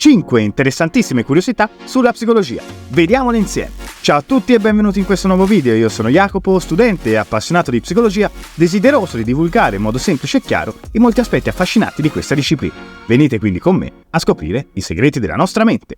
5 interessantissime curiosità sulla psicologia. Vediamole insieme. Ciao a tutti e benvenuti in questo nuovo video. Io sono Jacopo, studente e appassionato di psicologia, desideroso di divulgare in modo semplice e chiaro i molti aspetti affascinanti di questa disciplina. Venite quindi con me a scoprire i segreti della nostra mente.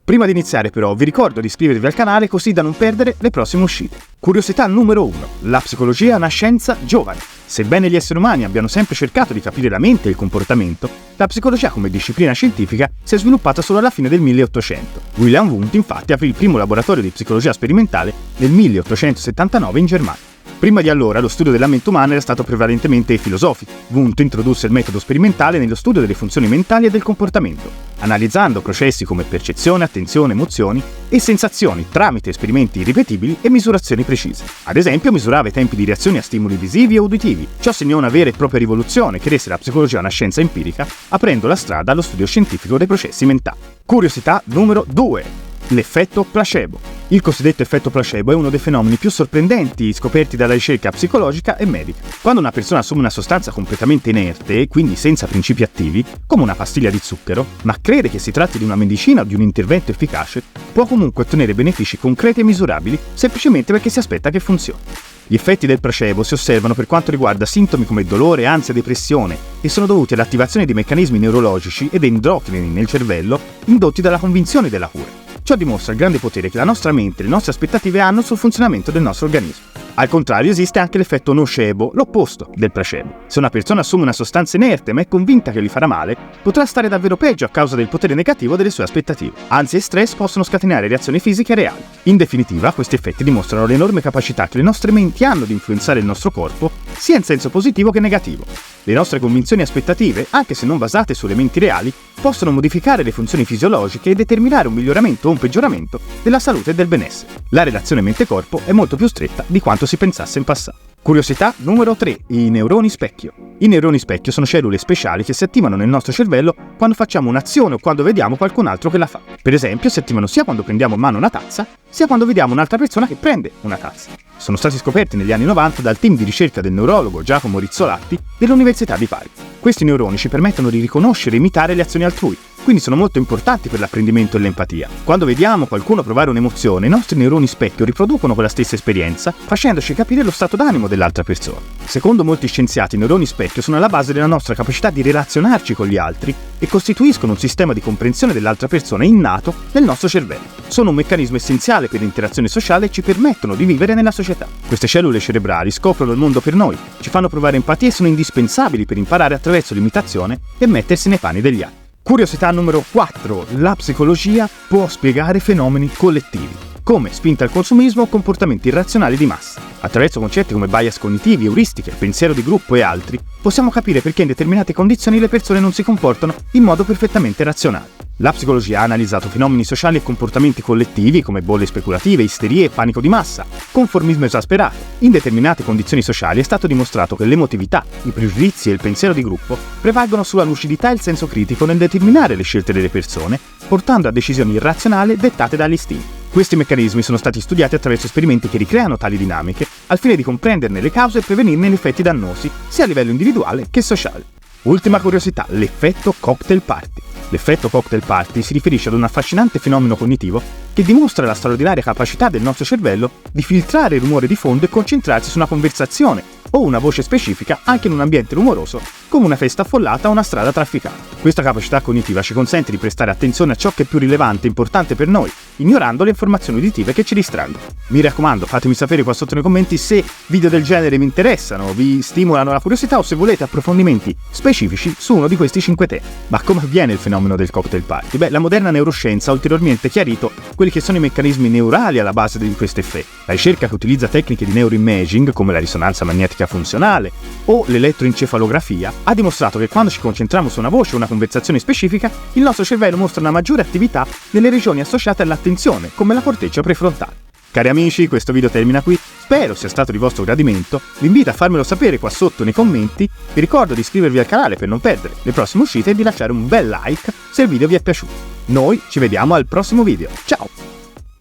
Prima di iniziare però vi ricordo di iscrivervi al canale così da non perdere le prossime uscite. Curiosità numero 1. La psicologia è una scienza giovane. Sebbene gli esseri umani abbiano sempre cercato di capire la mente e il comportamento, la psicologia come disciplina scientifica si è sviluppata solo alla fine del 1800. William Wundt infatti aprì il primo laboratorio di psicologia sperimentale nel 1879 in Germania. Prima di allora lo studio della mente umana era stato prevalentemente filosofico. Wundt introdusse il metodo sperimentale nello studio delle funzioni mentali e del comportamento, analizzando processi come percezione, attenzione, emozioni e sensazioni tramite esperimenti ripetibili e misurazioni precise. Ad esempio misurava i tempi di reazione a stimoli visivi e uditivi. Ciò segnò una vera e propria rivoluzione che rese la psicologia una scienza empirica, aprendo la strada allo studio scientifico dei processi mentali. Curiosità numero 2. L'effetto placebo. Il cosiddetto effetto placebo è uno dei fenomeni più sorprendenti scoperti dalla ricerca psicologica e medica. Quando una persona assume una sostanza completamente inerte e quindi senza principi attivi, come una pastiglia di zucchero, ma crede che si tratti di una medicina o di un intervento efficace, può comunque ottenere benefici concreti e misurabili semplicemente perché si aspetta che funzioni. Gli effetti del placebo si osservano per quanto riguarda sintomi come dolore, ansia e depressione e sono dovuti all'attivazione di meccanismi neurologici ed endocrini nel cervello indotti dalla convinzione della cura. Ciò dimostra il grande potere che la nostra mente e le nostre aspettative hanno sul funzionamento del nostro organismo. Al contrario esiste anche l'effetto nocebo, l'opposto del placebo. Se una persona assume una sostanza inerte ma è convinta che gli farà male, potrà stare davvero peggio a causa del potere negativo delle sue aspettative. Ansia e stress possono scatenare reazioni fisiche reali. In definitiva, questi effetti dimostrano l'enorme capacità che le nostre menti hanno di influenzare il nostro corpo, sia in senso positivo che negativo. Le nostre convinzioni e aspettative, anche se non basate su elementi reali, possono modificare le funzioni fisiologiche e determinare un miglioramento o un peggioramento della salute e del benessere. La relazione mente-corpo è molto più stretta di quanto si pensasse in passato. Curiosità numero 3. I neuroni specchio. I neuroni specchio sono cellule speciali che si attivano nel nostro cervello quando facciamo un'azione o quando vediamo qualcun altro che la fa. Per esempio, si attivano sia quando prendiamo in mano una tazza, sia quando vediamo un'altra persona che prende una tazza. Sono stati scoperti negli anni 90 dal team di ricerca del neurologo Giacomo Rizzolatti dell'Università di Pari. Questi neuroni ci permettono di riconoscere e imitare le azioni altrui, quindi sono molto importanti per l'apprendimento e l'empatia. Quando vediamo qualcuno provare un'emozione, i nostri neuroni specchio riproducono quella stessa esperienza, facendoci capire lo stato d'animo dell'altra persona. Secondo molti scienziati, i neuroni specchio sono alla base della nostra capacità di relazionarci con gli altri e costituiscono un sistema di comprensione dell'altra persona innato nel nostro cervello. Sono un meccanismo essenziale per l'interazione sociale e ci permettono di vivere nella società. Queste cellule cerebrali scoprono il mondo per noi, ci fanno provare empatia e sono indispensabili per imparare attraverso l'imitazione e mettersi nei panni degli altri. Curiosità numero 4. La psicologia può spiegare fenomeni collettivi, come spinta al consumismo o comportamenti irrazionali di massa. Attraverso concetti come bias cognitivi, euristiche, pensiero di gruppo e altri, possiamo capire perché in determinate condizioni le persone non si comportano in modo perfettamente razionale. La psicologia ha analizzato fenomeni sociali e comportamenti collettivi come bolle speculative, isterie e panico di massa, conformismo esasperato. In determinate condizioni sociali è stato dimostrato che l'emotività, i pregiudizi e il pensiero di gruppo prevalgono sulla lucidità e il senso critico nel determinare le scelte delle persone, portando a decisioni irrazionali dettate dagli istinti. Questi meccanismi sono stati studiati attraverso esperimenti che ricreano tali dinamiche, al fine di comprenderne le cause e prevenirne gli effetti dannosi, sia a livello individuale che sociale. Ultima curiosità, l'effetto cocktail party. L'effetto cocktail party si riferisce ad un affascinante fenomeno cognitivo che dimostra la straordinaria capacità del nostro cervello di filtrare il rumore di fondo e concentrarsi su una conversazione o una voce specifica anche in un ambiente rumoroso come una festa affollata o una strada trafficata. Questa capacità cognitiva ci consente di prestare attenzione a ciò che è più rilevante e importante per noi, ignorando le informazioni uditive che ci distraggono. Mi raccomando, fatemi sapere qua sotto nei commenti se video del genere vi interessano, vi stimolano la curiosità o se volete approfondimenti specifici su uno di questi 5 temi. Ma come avviene il fenomeno del cocktail party? La moderna neuroscienza ha ulteriormente chiarito quelli che sono i meccanismi neurali alla base di questo effetto. La ricerca che utilizza tecniche di neuroimaging come la risonanza magnetica funzionale o l'elettroencefalografia ha dimostrato che quando ci concentriamo su una voce o una conversazione specifica, il nostro cervello mostra una maggiore attività nelle regioni associate all'attenzione, come la corteccia prefrontale. Cari amici, questo video termina qui, spero sia stato di vostro gradimento, vi invito a farmelo sapere qua sotto nei commenti, vi ricordo di iscrivervi al canale per non perdere le prossime uscite e di lasciare un bel like se il video vi è piaciuto. Noi ci vediamo al prossimo video, ciao!